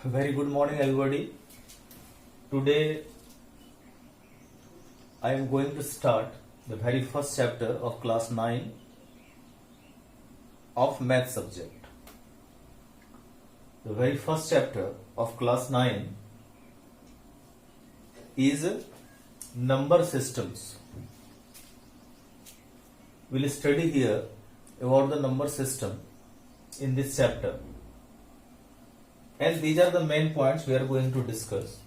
Very good morning, everybody. Today I am going to start the very first chapter of class 9 of math subject. The very first chapter of class 9 is number systems. We will study here about the number system in this chapter. And these are the main points we are going to discuss.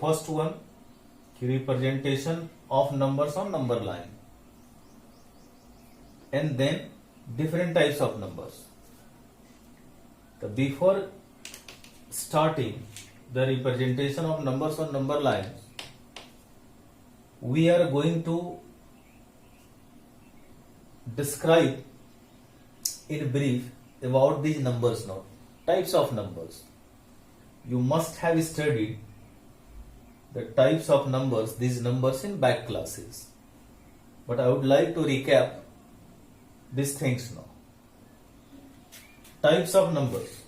First one, representation of numbers on number line. And then different types of numbers. Before starting the representation of numbers on number lines, we are going to describe in brief about these numbers now. Types of numbers. You must have studied the types of numbers, these numbers in back classes. But I would like to recap these things now. Types of numbers.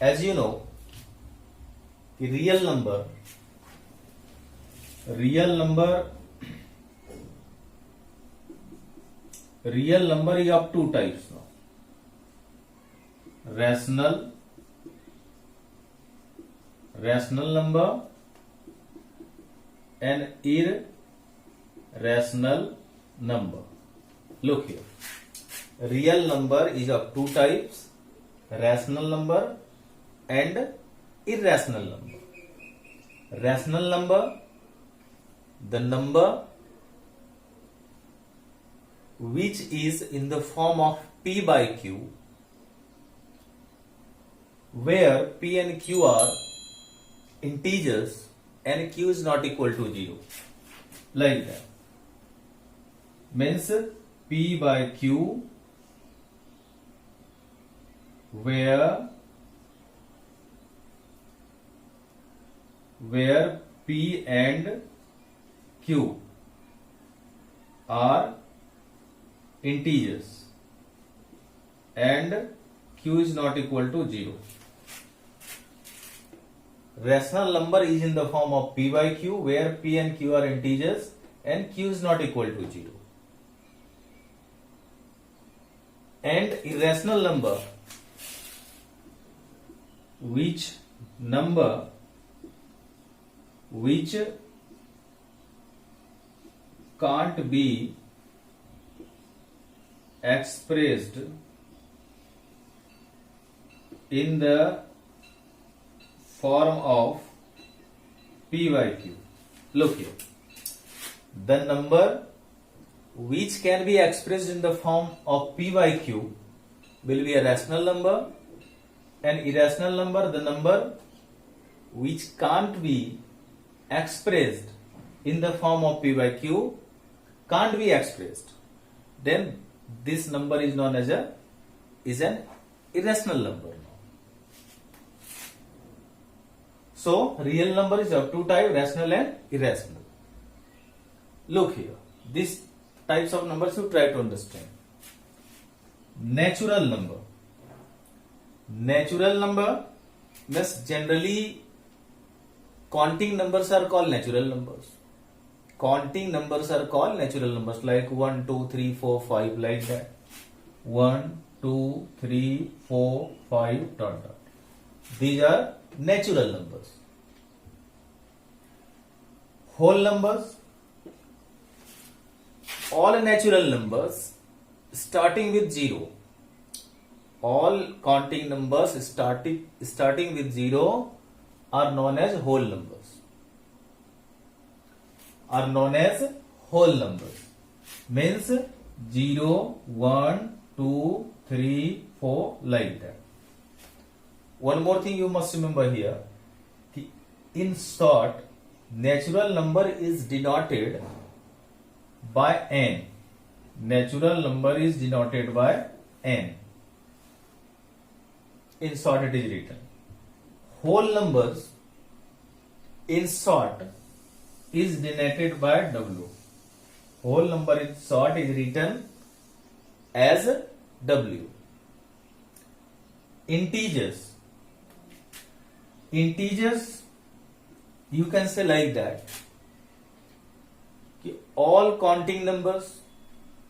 As you know, the real number is of two types now. Rational number and irrational number. Look here. Real number is of two types, rational number and irrational number. Rational number, the number which is in the form of P by Q, where P and Q are integers and Q is not equal to 0. Like that. Means P by Q where P and Q are integers and Q is not equal to 0. Rational number is in the form of P by Q where P and Q are integers and Q is not equal to 0. And irrational number, which can't be expressed in the form of P by Q. Look here. The number which can be expressed in the form of P by Q will be a rational number, and irrational number, the number which can't be expressed in the form of P by Q, can't be expressed. Then this number is known as an irrational number. So, real number is of two types, rational and irrational. Look here. These types of numbers you try to understand. Natural number. Natural number means generally counting numbers are called natural numbers. Counting numbers are called natural numbers like 1, 2, 3, 4, 5 like that. 1, 2, 3, 4, 5 ... These are natural numbers. Whole numbers, all natural numbers starting with 0. All counting numbers starting with 0 are known as whole numbers. Means 0, 1, 2, 3, 4 like that. One more thing you must remember here. In short, natural number is denoted by n. Natural number is denoted by n. In short it is written. Whole numbers in short is denoted by W. Whole number in short is written as W. Integers integers, you can say like that, all counting numbers,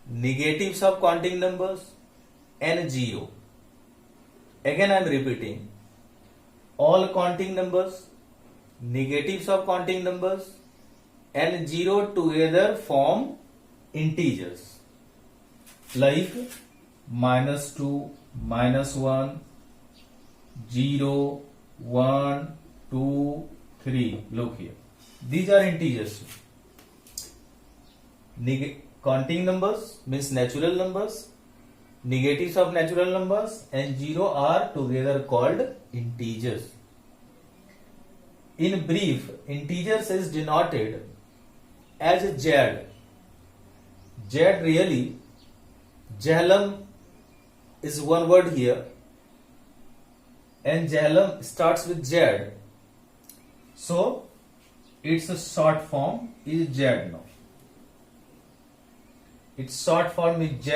negatives of counting numbers, and 0. Again I am repeating, all counting numbers, negatives of counting numbers, and 0 together form integers, like -2, -1, 0, 1, 2, 3. Look here, these are integers. Counting numbers means natural numbers, negatives of natural numbers, and 0 are together called integers. In brief, integers is denoted as Z. Z really, Jahlam is one word here, and Jahlam starts with Z. So its short form is Z now. Its short form is Z,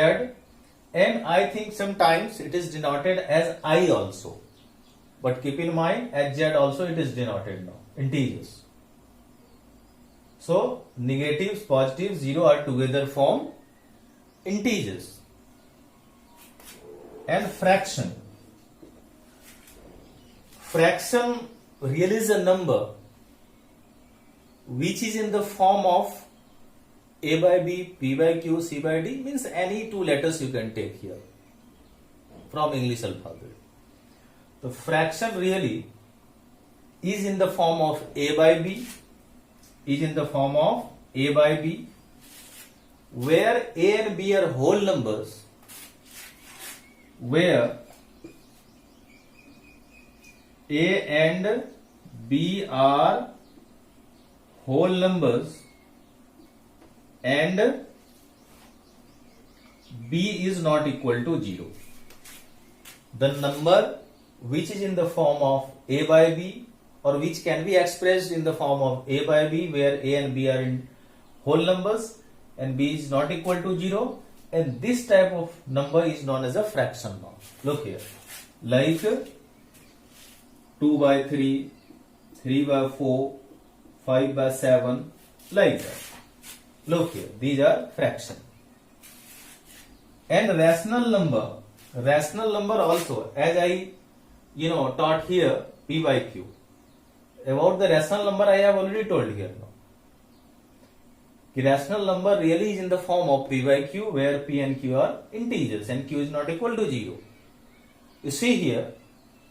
and I think sometimes it is denoted as I also. But keep in mind, as Z also it is denoted now, integers. So negatives, positives, 0 are together form integers. And fraction. Fraction really is a number which is in the form of A by B, P by Q, C by D, means any two letters you can take here from English alphabet. The fraction really is in the form of A by B, where A and B are whole numbers, where A and B are whole numbers and B is not equal to 0. The number which is in the form of A by B, or which can be expressed in the form of A by B, where A and B are in whole numbers and B is not equal to 0, and this type of number is known as a fraction now. Look here, like 2 by 3, 3 by 4, 5 by 7, like that. Look here, these are fraction. And rational number also, as I taught here, P by Q. About the rational number I have already told here now. The rational number really is in the form of P by Q, where P and Q are integers and Q is not equal to 0. You see here,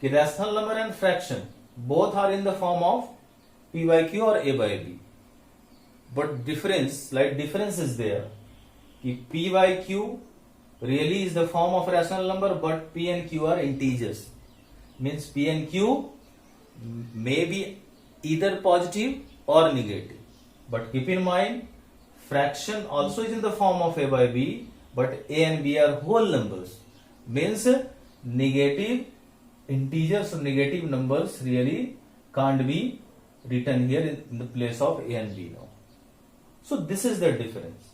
the rational number and fraction both are in the form of P by Q or A by B. But slight difference is there. P by Q really is the form of rational number, but P and Q are integers. Means P and Q may be either positive or negative. But keep in mind, fraction also is in the form of A by B, but A and B are whole numbers. Means negative integers or negative numbers really can't be written here in the place of A and B now. So this is the difference.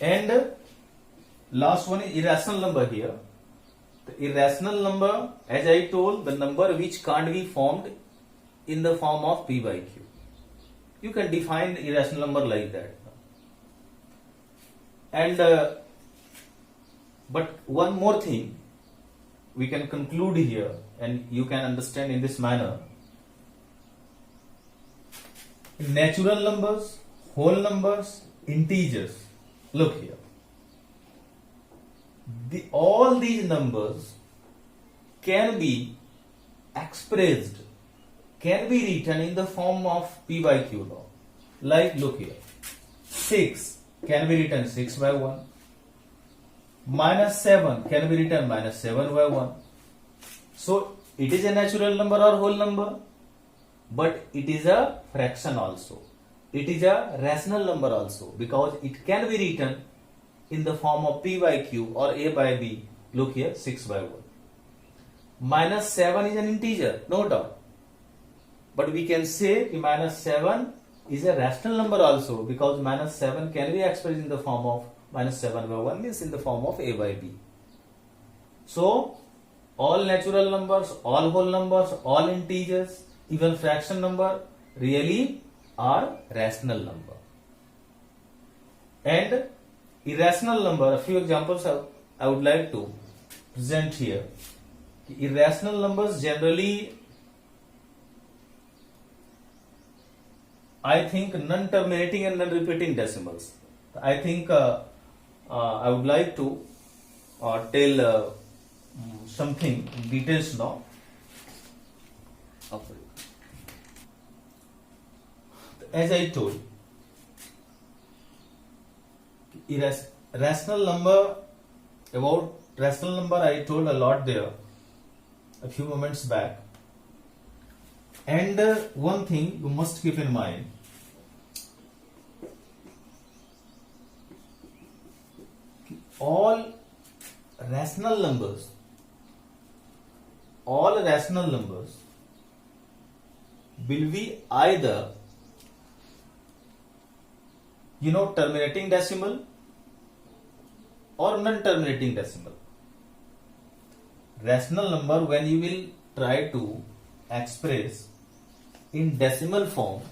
And last one is irrational number here. The irrational number, as I told, the number which can't be formed in the form of P by Q. You can define the irrational number like that. And but one more thing we can conclude here, and you can understand in this manner. Natural numbers, whole numbers, integers. Look here. All these numbers can be expressed, can be written in the form of P by Q now. Like, look here. 6 can be written 6 by 1. -7 can be written -7 by 1. So, it is a natural number or whole number, but it is a fraction also. It is a rational number also, because it can be written in the form of P by Q or A by B. Look here, 6 by 1. -7 is an integer, no doubt. But we can say -7 is a rational number also, because -7 can be expressed in the form of -7 by 1, means in the form of A by B. So all natural numbers, all whole numbers, all integers, even fraction number really are rational number. And irrational number, a few examples I would like to present here. Irrational numbers generally, I think, non-terminating and non-repeating decimals. I think I would like to tell something in details now. As I told, rational number, about rational number I told a lot there a few moments back. And one thing you must keep in mind, all rational numbers will be either terminating decimal or non-terminating decimal. Rational number, when you will try to express in decimal form,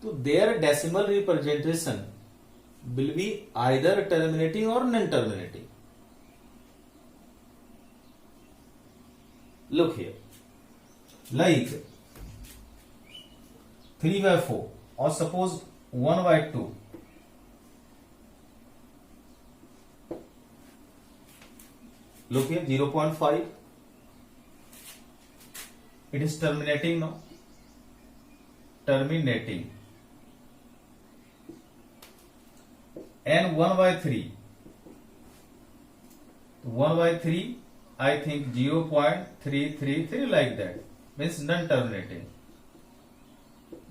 so their decimal representation will be either terminating or non-terminating. Look here, like 3/4 or suppose 1/2. Look here, 0.5. It is terminating now. Terminating. And 1/3. 1/3, I think 0.333, like that. Means non-terminating.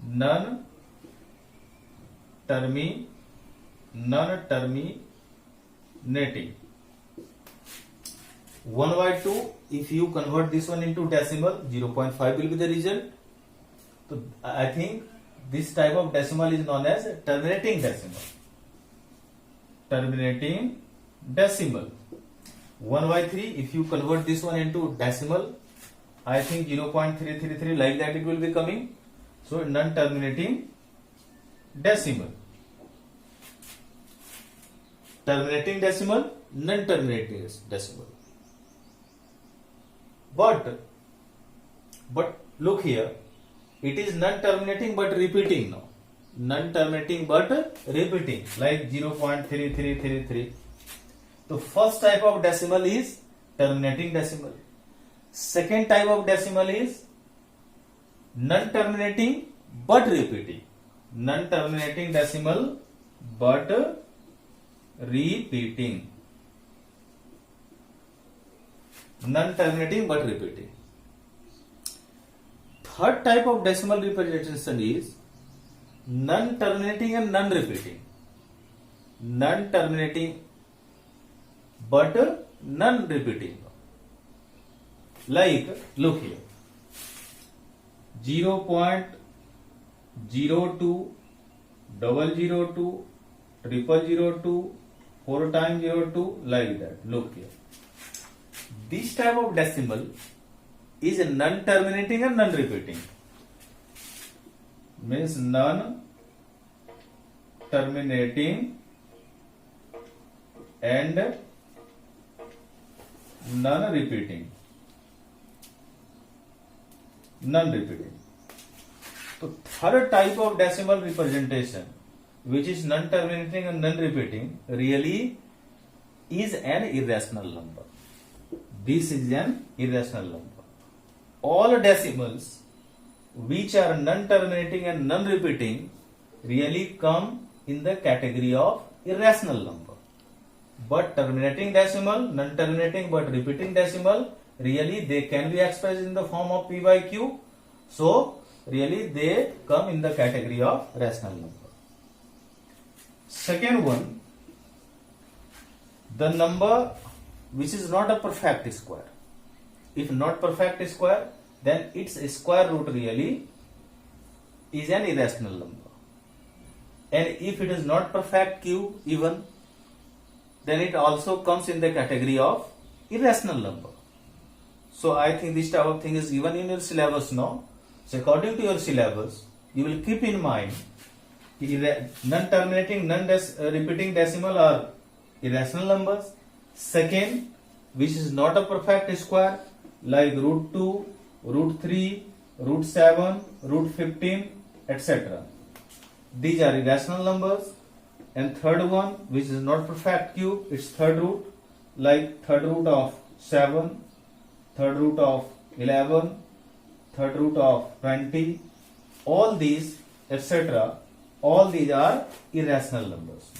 Non-terminating. 1/2, if you convert this one into decimal, 0.5 will be the result. So I think this type of decimal is known as terminating decimal. Terminating decimal. 1/3, if you convert this one into decimal, I think 0.333, like that it will be coming. So non-terminating decimal. Terminating decimal, non-terminating decimal. But look here, it is non-terminating but repeating now. Non-terminating but repeating, like 0.3333. The first type of decimal is terminating decimal. Second type of decimal is non-terminating but repeating. Non-terminating decimal but repeating. Non-terminating but repeating. Third type of decimal representation is non-terminating and non-repeating. Non-terminating but non-repeating. Like, look here, 0.02, 002, 0002, 4 times 02, like that. Look here. This type of decimal is non-terminating and non-repeating. Means non-terminating and non-repeating. Non-repeating. So third type of decimal representation, which is non-terminating and non-repeating, really is an irrational number. This is an irrational number. All decimals which are non-terminating and non-repeating really come in the category of irrational number. But terminating decimal, non-terminating but repeating decimal, really they can be expressed in the form of P by Q. So really they come in the category of rational number. Second one, the number which is not a perfect square. If not perfect square, then its square root really is an irrational number. And if it is not perfect cube even, then it also comes in the category of irrational number. So I think this type of thing is given in your syllabus now. So according to your syllabus, you will keep in mind non-terminating, non-repeating decimal are irrational numbers. Second, which is not a perfect square, like root 2, root 3, root 7, root 15, etc. These are irrational numbers. And third one, which is not perfect cube, it's third root, like third root of 7, third root of 11, third root of 20, all these, etc. All these are irrational numbers.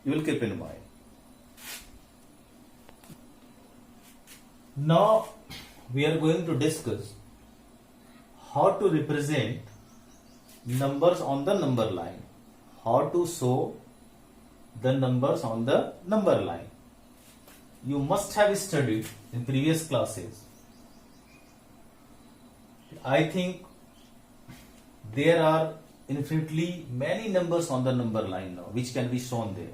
You will keep in mind. Now we are going to discuss how to represent numbers on the number line. How to show the numbers on the number line. You must have studied in previous classes. I think there are infinitely many numbers on the number line now which can be shown there.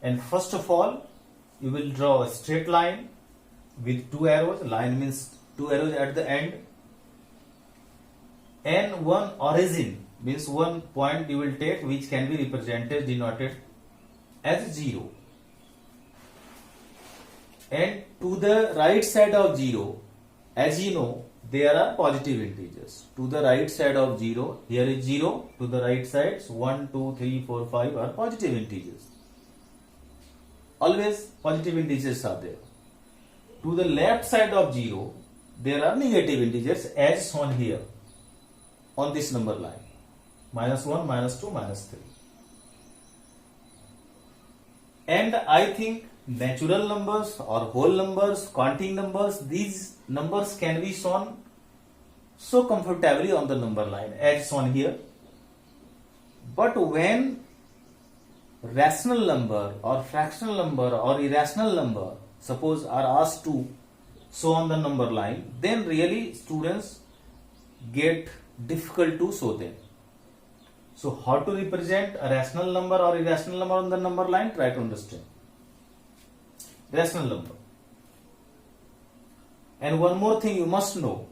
And first of all, you will draw a straight line with two arrows. Line means two arrows at the end. And one origin means one point you will take which can be represented, denoted as 0. And to the right side of 0, as you know, there are positive integers. To the right side of 0, here is 0. To the right sides, 1, 2, 3, 4, 5 are positive integers. Always positive integers are there. To the left side of 0, there are negative integers as shown here on this number line. -1, -2, -3. And I think natural numbers or whole numbers, counting numbers, these numbers can be shown so comfortably on the number line as shown here. But when rational number or fractional number or irrational number suppose are asked to show on the number line, then really students get difficult to show them. So how to represent a rational number or irrational number on the number line? Try to understand. Rational number. And one more thing you must know,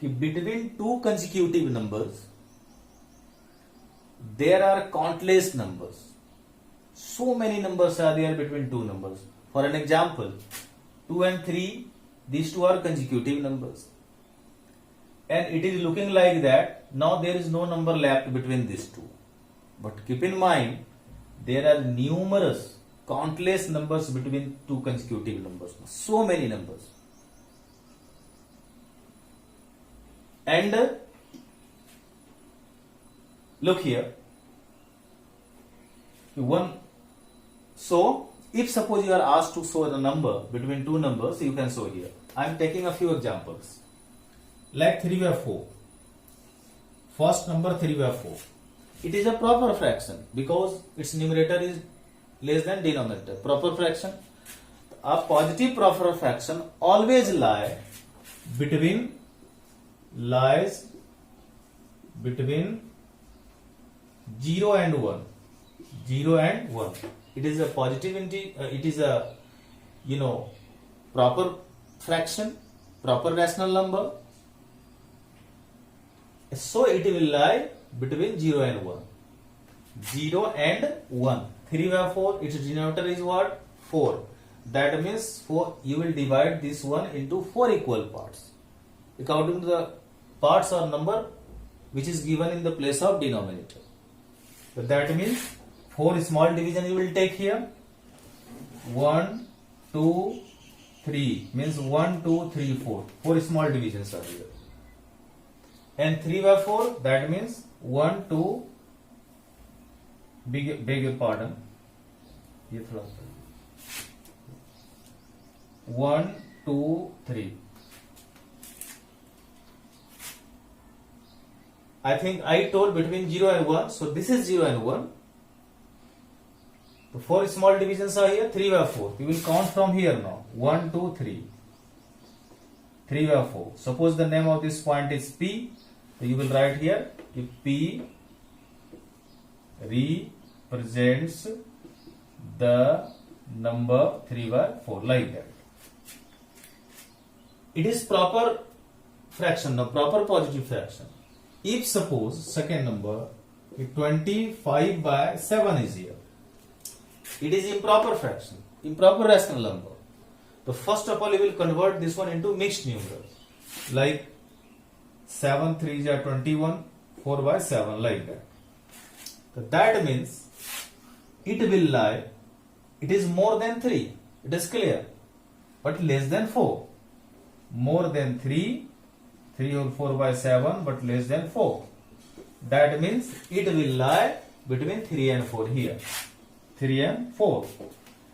between two consecutive numbers, there are countless numbers. So many numbers are there between two numbers. For an example, 2 and 3, these two are consecutive numbers. And it is looking like that, now there is no number left between these two. But keep in mind, there are numerous, countless numbers between two consecutive numbers. So many numbers. And look here. So, if suppose you are asked to show the number between two numbers, you can show here. I am taking a few examples. Like 3 by 4. First number 3 by 4. It is a proper fraction because its numerator is less than denominator. Proper fraction. A positive proper fraction always lies between 0 and 1. 0 and 1. It is a positive it is a proper fraction, proper rational number. So it will lie between 0 and 1. 0 and 1. 3 by 4, its denominator is what? 4. That means 4. You will divide this one into 4 equal parts according to the parts or number which is given in the place of denominator. So that means 4 small division you will take here. 1, 2, 3 means 1, 2, 3, 4. 4 small divisions are here. And 3 by 4, that means 1, 2, beg your pardon. 1, 2, 3. I think I told between 0 and 1. So this is 0 and 1. The 4 small divisions are here. 3 by 4. We will count from here now. 1, 2, 3. 3 by 4. Suppose the name of this point is P. So you will write here. If P represents the number 3 by 4, like that. It is proper fraction, now proper positive fraction. If suppose second number 25 by 7 is here, it is improper fraction, improper rational number. So first of all, you will convert this one into mixed numerals, like 7 3s are 21, 4 by 7, like that. So that means it will lie, it is more than 3, it is clear, but less than 4. More than 3, 3 or 4 by 7, but less than 4. That means it will lie between 3 and 4 here. 3 and 4.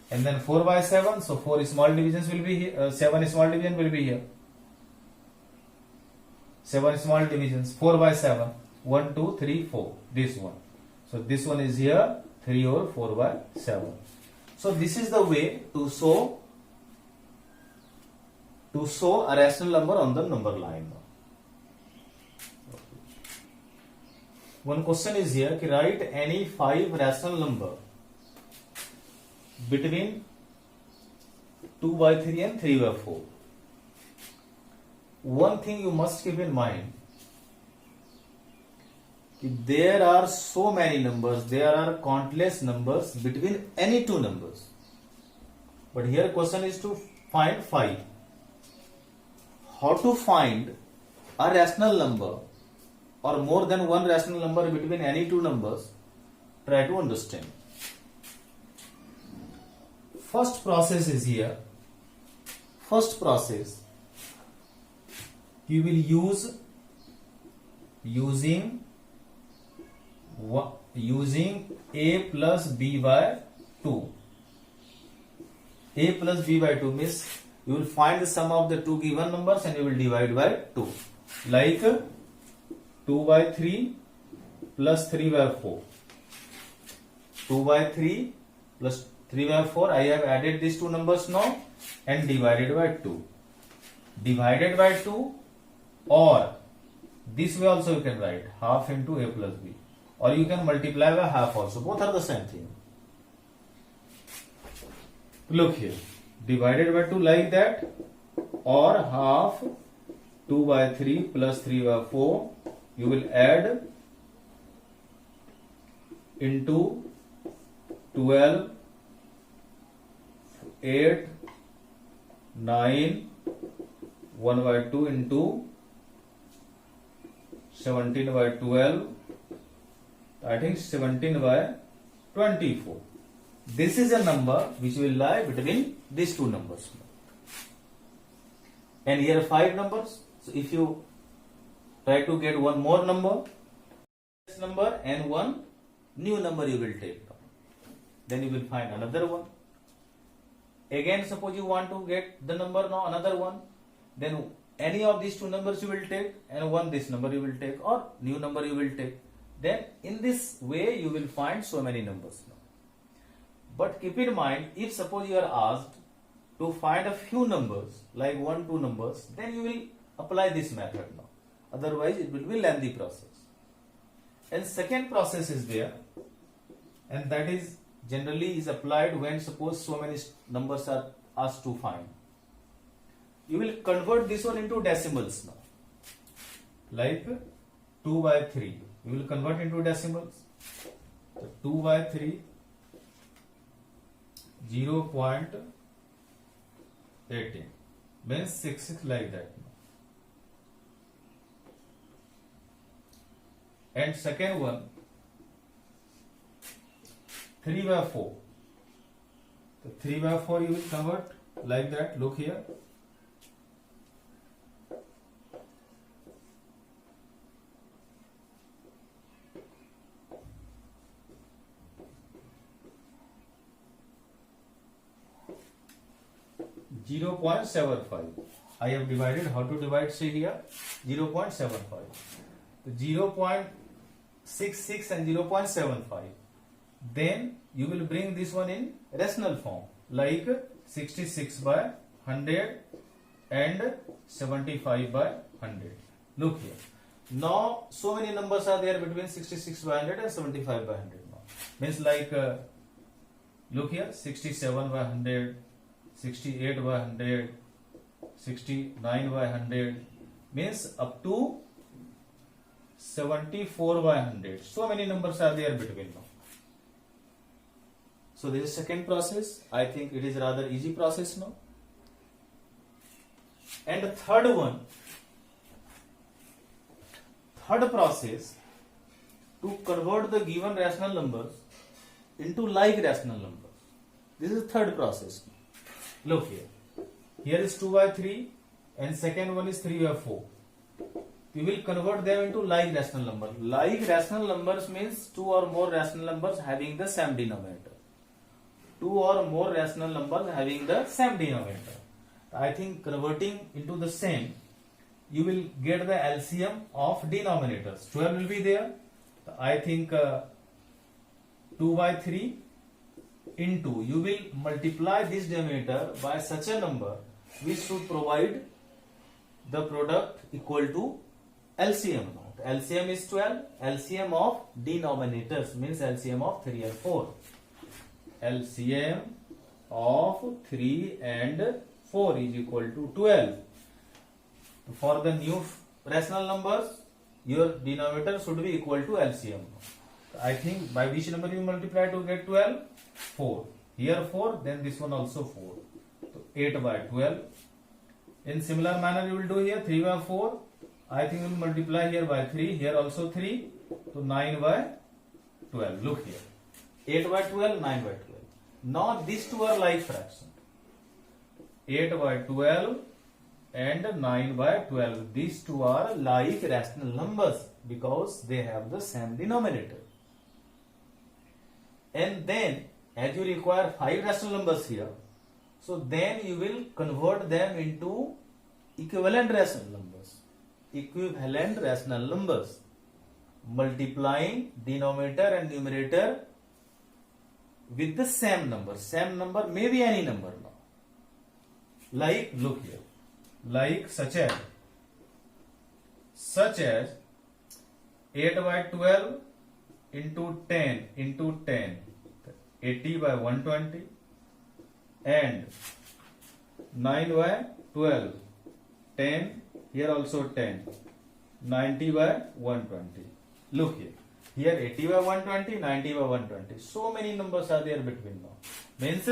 And then 4 by 7, so 4 small divisions will be here, 7 small division will be here. 7 small divisions, 4 by 7, 1, 2, 3, 4, this one. So this one is here, 3 or 4 by 7. So this is the way to show a rational number on the number line. One question is here, write any 5 rational number between 2 by 3 and 3 by 4. One thing you must keep in mind, there are so many numbers, there are countless numbers between any two numbers. But here question is to find 5. How to find a rational number or more than one rational number between any two numbers? Try to understand. First process is here. First process, you will using a plus b by 2. A plus b by 2 means you will find the sum of the two given numbers and you will divide by 2. Like 2 by 3 plus 3 by 4. 2 by 3 plus 3 by 4. I have added these two numbers now and divided by 2. Divided by 2, or this way also you can write half into a plus b, or you can multiply by half also. Both are the same thing. Look here, divided by 2 like that, or half 2 by 3 plus 3 by 4, you will add into 12, 8, 9, 1 by 2 into 17 by 12, I think 17 by 24. This is a number which will lie between these two numbers. And here are 5 numbers. So if you try to get one more number, this number and one new number you will take. Then you will find another one. Again, suppose you want to get the number now, another one. Then any of these two numbers you will take, and one this number you will take, or new number you will take. Then in this way you will find so many numbers now. But keep in mind, if suppose you are asked to find a few numbers, like 1, 2 numbers, then you will apply this method now. Otherwise it will be lengthy process. And second process is there, and that is generally is applied when suppose so many numbers are asked to find. You will convert this one into decimals now. Like 2 by 3. You will convert into decimals. So 2 by 3, 0.18 means 6 like that. And second one, 3 by 4. So 3 by 4 you will convert like that. Look here. .75. I have divided. How to divide? See here. 0.75. So 0.66 and 0.75. Then you will bring this one in rational form, like 66 by 100 and 75 by 100. Look here. Now so many numbers are there between 66 by 100 and 75 by 100 now. Means like Look here, 67 by 100, 68 by 100, 69 by 100, means up to 74 by 100. So many numbers are there between now. So this is second process. I think it is rather easy process now. And the third one, third process, to convert the given rational numbers into like rational numbers. This is third process. Look here. Here is 2 by 3 and second one is 3 by 4. We will convert them into like rational numbers. Like rational numbers means two or more rational numbers having the same denominator. Two or more rational numbers having the same denominator. I think converting into the same, you will get the LCM of denominators. 12 will be there. I think 2 by 3 into, you will multiply this denominator by such a number which should provide the product equal to LCM. LCM is 12. LCM of denominators means LCM of 3 and 4. LCM of 3 and 4 is equal to 12. For the new rational numbers, your denominator should be equal to LCM. I think by which number you multiply to get 12? 4. Here 4, then this one also 4. So 8 by 12. In similar manner you will do here 3 by 4. I think you will multiply here by 3. Here also 3. So 9 by 12. Look here. 8 by 12, 9 by 12. Now these two are like fraction. 8 by 12 and 9 by 12. These two are like rational numbers because they have the same denominator. And then as you require 5 rational numbers here, so then you will convert them into equivalent rational numbers. Equivalent rational numbers. Multiplying denominator and numerator with the same number. Same number may be any number now. Like, look here. Like such as 8 by 12 into 10 into 10, 80 by 120, and 9 by 12, 10, here also 10, 90 by 120. Look here. Here 80 by 120, 90 by 120. So many numbers are there between now. Means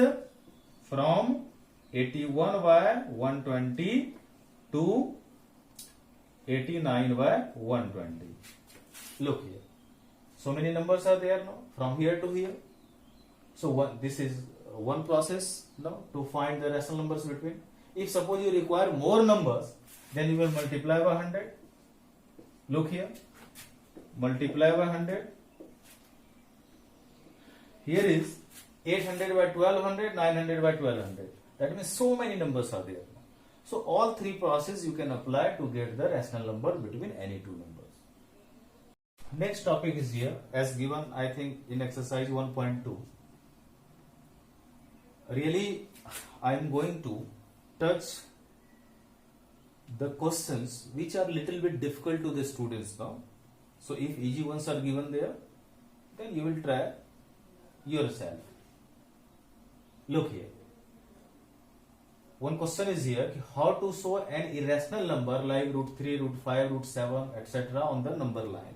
from 81 by 120 to 89 by 120. Look here. So many numbers are there now from here to here. So this is one process now to find the rational numbers between. If suppose you require more numbers, then you will multiply by 100. Look here. Multiply by 100. Here is 800 by 1200, 900 by 1200. That means so many numbers are there. So all three processes you can apply to get the rational number between any two numbers. Next topic is here as given, I think, in exercise 1.2. Really, I am going to touch the questions which are little bit difficult to the students now. So if easy ones are given there, then you will try yourself. Look here. One question is here, how to show an irrational number like root 3, root 5, root 7, etc. on the number line.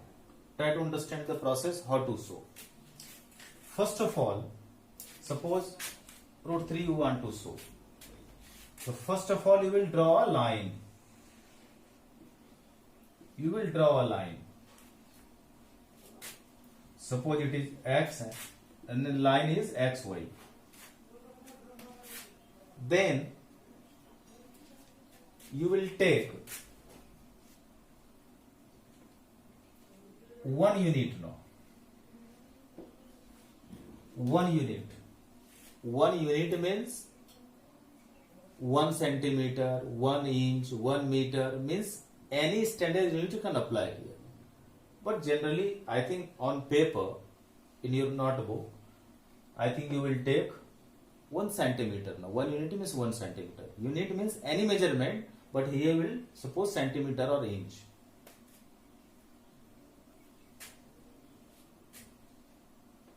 Try to understand the process, how to show. First of all, suppose root 3 you want to show. So first of all you will draw a line. You will draw a line. Suppose it is x and the line is xy. Then you will take 1 unit now. 1 unit. 1 unit means 1 centimeter, 1 inch, 1 meter means any standard unit you can apply here. But generally, I think on paper, in your notebook, I think you will take 1 centimeter now. 1 unit means 1 centimeter. Unit means any measurement, but here will suppose centimeter or inch.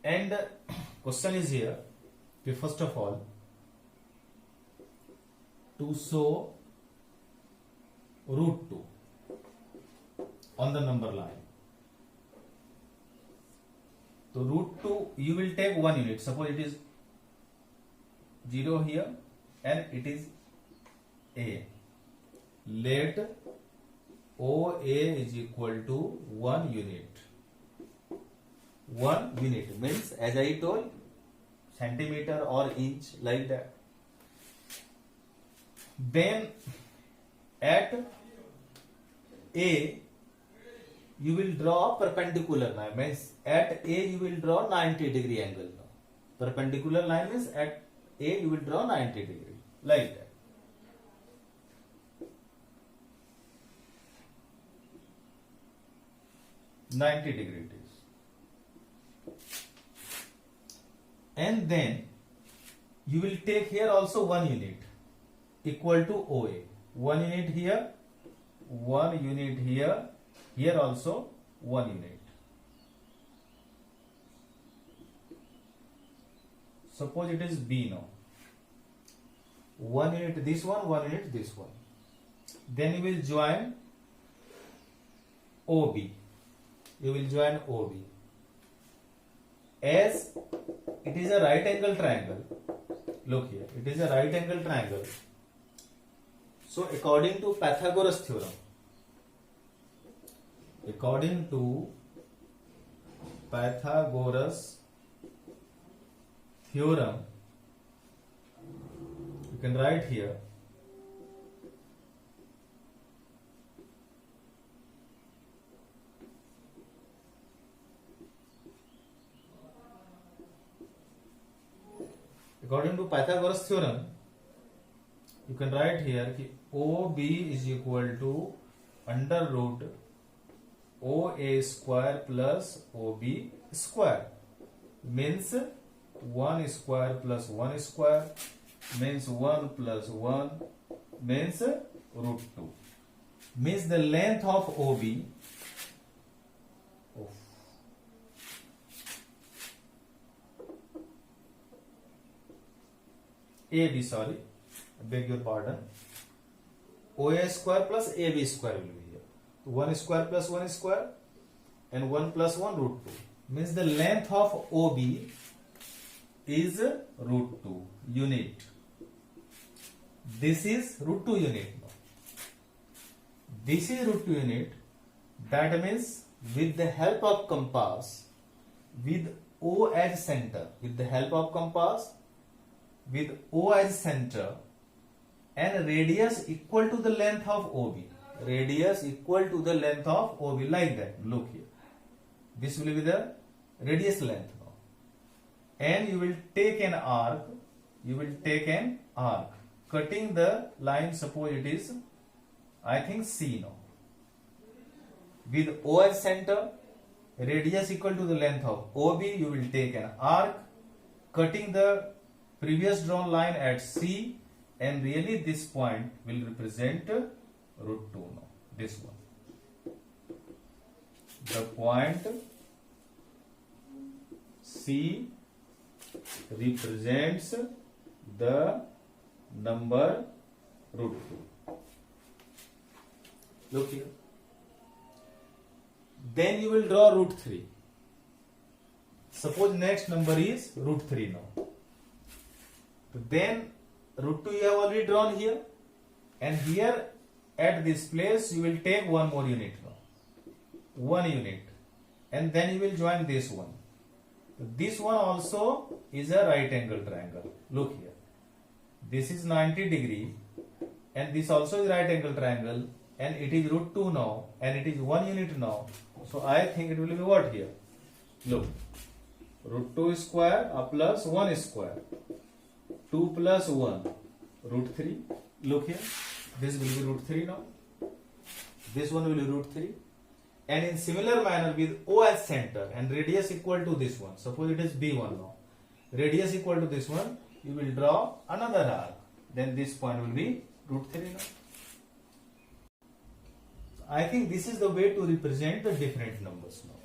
And the question is here, Okay, first of all, to show root 2 on the number line. So root 2, you will take 1 unit. Suppose it is 0 here and it is A. Let OA is equal to 1 unit. 1 unit means, as I told, centimeter or inch, like that. Then at A you will draw perpendicular line, means at A you will draw 90-degree angle. Perpendicular line means at A you will draw 90 degree, like that. $90 it is. And then you will take here also 1 unit equal to OA. 1 unit here, 1 unit here, here also 1 unit. Suppose it is B now. 1 unit this one, 1 unit this one. Then you will join OB. You will join OB. As it is a right angle triangle, look here, it is a right angle triangle. So according to Pythagoras theorem, you can write here, according to Pythagoras theorem, you can write here कि OB is equal to under root OA square plus OB square, means 1 square plus 1 square means 1 plus 1 means root 2, means the length of OB AB, sorry, I beg your pardon, OA square plus AB square will be here. 1 square plus 1 square and 1 plus 1 root 2, means the length of OB is root 2 unit. This is root 2 unit. This is root 2 unit. That means with the help of compass, with O as center, with the help of compass, with O as center and radius equal to the length of OB. Radius equal to the length of OB, like that. Look here. This will be the radius length now. And you will take an arc. You will take an arc, cutting the line. Suppose it is, I think, C now. With O as center, radius equal to the length of OB, you will take an arc, cutting the previous drawn line at C, and really this point will represent root 2 now. This one. The point C represents the number root 2. Look here. Then you will draw root 3. Suppose next number is root 3 now. Then root 2 you have already drawn here, and here at this place you will take one more unit now. 1 unit, and then you will join this one. This one also is a right angle triangle. Look here. This is 90 degree and this also is right angle triangle, and it is root 2 now, and it is 1 unit now. So I think it will be what here? Look. Root 2 square plus 1 square. 2 plus 1. Root 3. Look here. This will be root 3 now. This one will be root 3. And in similar manner with O as center and radius equal to this one. Suppose it is B1 now. Radius equal to this one. You will draw another arc. Then this point will be root 3 now. I think this is the way to represent the different numbers now.